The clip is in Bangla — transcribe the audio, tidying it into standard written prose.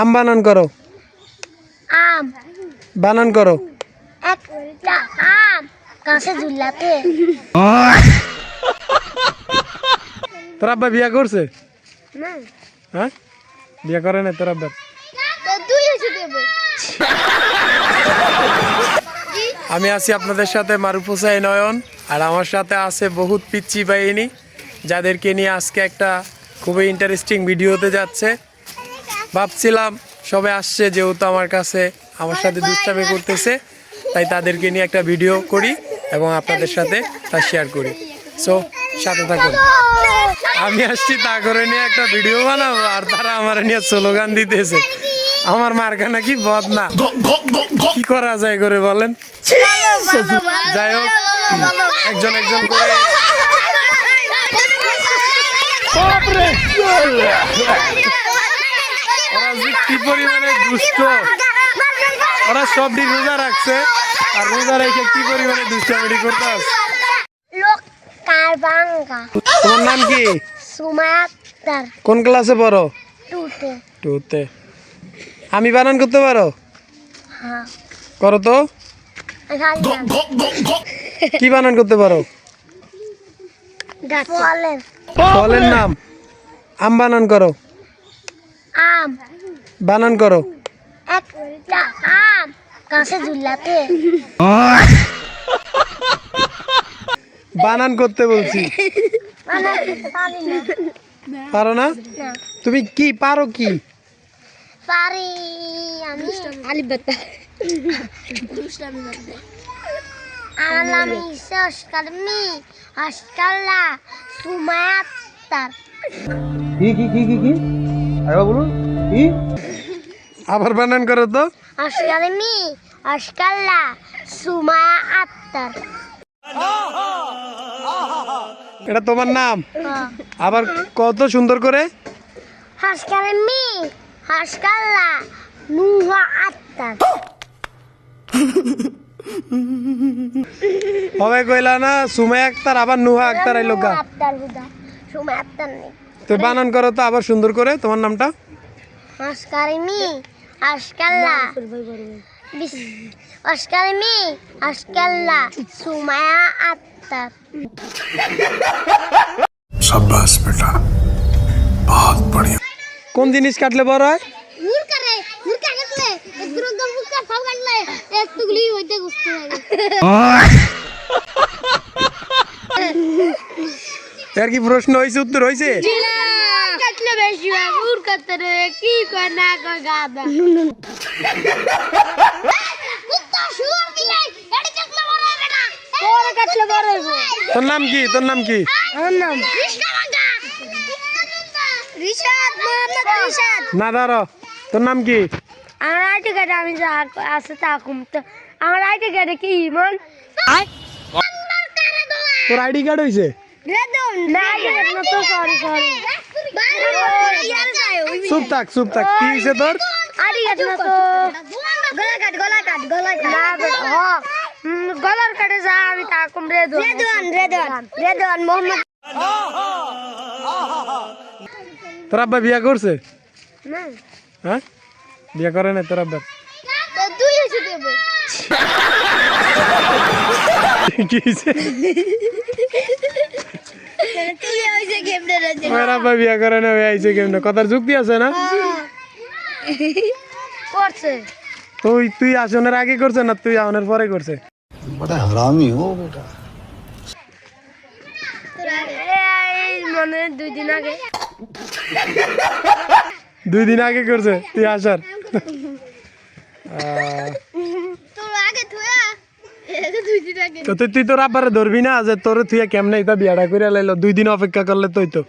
আম বানান করো। আম বানান করো। একটা আম গাছে ঝুলাতে। তোর আব্বা বিয়া করছে? না হ্যাঁ, বিয়া করে না তোর আব্বা? তো তুই এসে দেবে। আমি আছি আপনাদের সাথে মারুফ হোসাইন নয়ন, আর আমার সাথে আছে বহুত পিচ্চি বাহিনী, যাদেরকে নিয়ে আজকে একটা খুবই ইন্টারেস্টিং ভিডিও হতে যাচ্ছে। ভাবছিলাম সবে আসছে, যেহেতু আমার কাছে আমার সাথে দুষ্টামি করতেছে, তাই তাদেরকে নিয়ে একটা ভিডিও করি এবং আপনাদের সাথে তা শেয়ার করি। সো সাথে থাকুন। আমি আসছি তা করে নিয়ে একটা ভিডিও বানাবো, আর তারা আমার নিয়ে স্লোগান দিতেছে। আমার মার্কা নাকি বদ না, কি করা যায় করে বলেন? যাই হোক, একজন একজন করে ওরা যে কি পরিমাণে দুষ্ট, ওরা সবটি রোজা রাখছে, আর রোজা রেখে কি পরিমাণে দুষ্টামি করতে আছে। তোমার নাম কি? সুমায়াক্তার। কোন ক্লাসে পড়ো? টুতে। টুতে। আমি বানান করতে পারো? হ্যাঁ করো তো। কি বানান করতে পারো? ফলের। ফলের নাম। আম বানান করো। আম বানান করো। একটা আম গাছে ঝুলাতে। বানান করতে বলছি। পারো না? না তুমি কি পারো? কি পারি আমি? আলিবাতা। আমার নাম ঈশা অস্কারমি অস্কাল্লা সুমায়াক্তার। কি কি কি কি কি আরেবা বলুন। কি আবার বানান করো তো। অস্কারমি অস্কাল্লা সুমায়াক্তার। এটা তোমার নাম? আবার কত সুন্দর করে। অস্কারমি অস্কাল্লা নুহা আক্তার। হবে কইলা না সুমাইয়া আক্তার, আবার নুহা আক্তার আইলো গা। আক্তার বুদা সুমায়াক্তার নেই। তো বানান করো তো আবার সুন্দর করে তোমার নামটা। অস্কারমি অস্কাল্লা অস্কারমি অস্কাল্লা সুমায়া আক্তার। शाबाश बेटा, बहुत बढ़िया। কোন জিনিস কাটলে বড় হয়? মুরকা কাটলে একদম মুরকা ফাল কাটলে একটুগুলি হইতে গুছতে লাগে। এর কি প্রশ্ন হয়েছে, উত্তর হয়েছে? কাটলে বেশি হয় মুরকাতে রে কি কয় না কয় গাদা। কুত্তা শুয়ার দিলে এডি কাটলে বড় হবে না, তোরে কাটলে বড় হইব। তোর নাম কি? তোর নাম কি? আমার নাম রিশাদ, মোহাম্মদ রিশাদ। না দাঁড়ো, তোর নাম কি? আমার আইডি কার্ডে আমি যা আছে তা কম তো। আমার আইডি কার্ডে কি ইমন? তোর আইডি কার্ড হয়েছে? রেদন না আইডি কার্ড না তো, সরি সরি। চুপ থাক চুপ থাক, কি হয়েছে তোর? আইডি কার্ড না তো, গলা কাট না হ গলার কাটে যা আমি তা কম। রেদন মোহাম্মদ। তোর আব্বা বিয়া করছে? না হ্যাঁ, বিয়া করে না তোর আব্বা? তো তুই এসে দেবে। কি হয়েছে? তুই হইছে গেমটা রাজে। তোর আব্বা বিয়া করে না, হয়ে আইছে কেমনে? কথার যুক্তি আছে না? করছে তুই আসনের আগে করছে না তুই আসনের পরে করছে? बड़ा हरामी हो बेटा। এই মনে 2 দিন আগে। 2 দিন আগে করছে তুই আসার? তোর আগে থুয়া 2 দিন আগে। তো তুই তোর আব্বারে ধরবি না যে তোর তুই কেমনে এটা বিয়াটা করে লাইলো? 2 দিন অপেক্ষা করলে তুই তো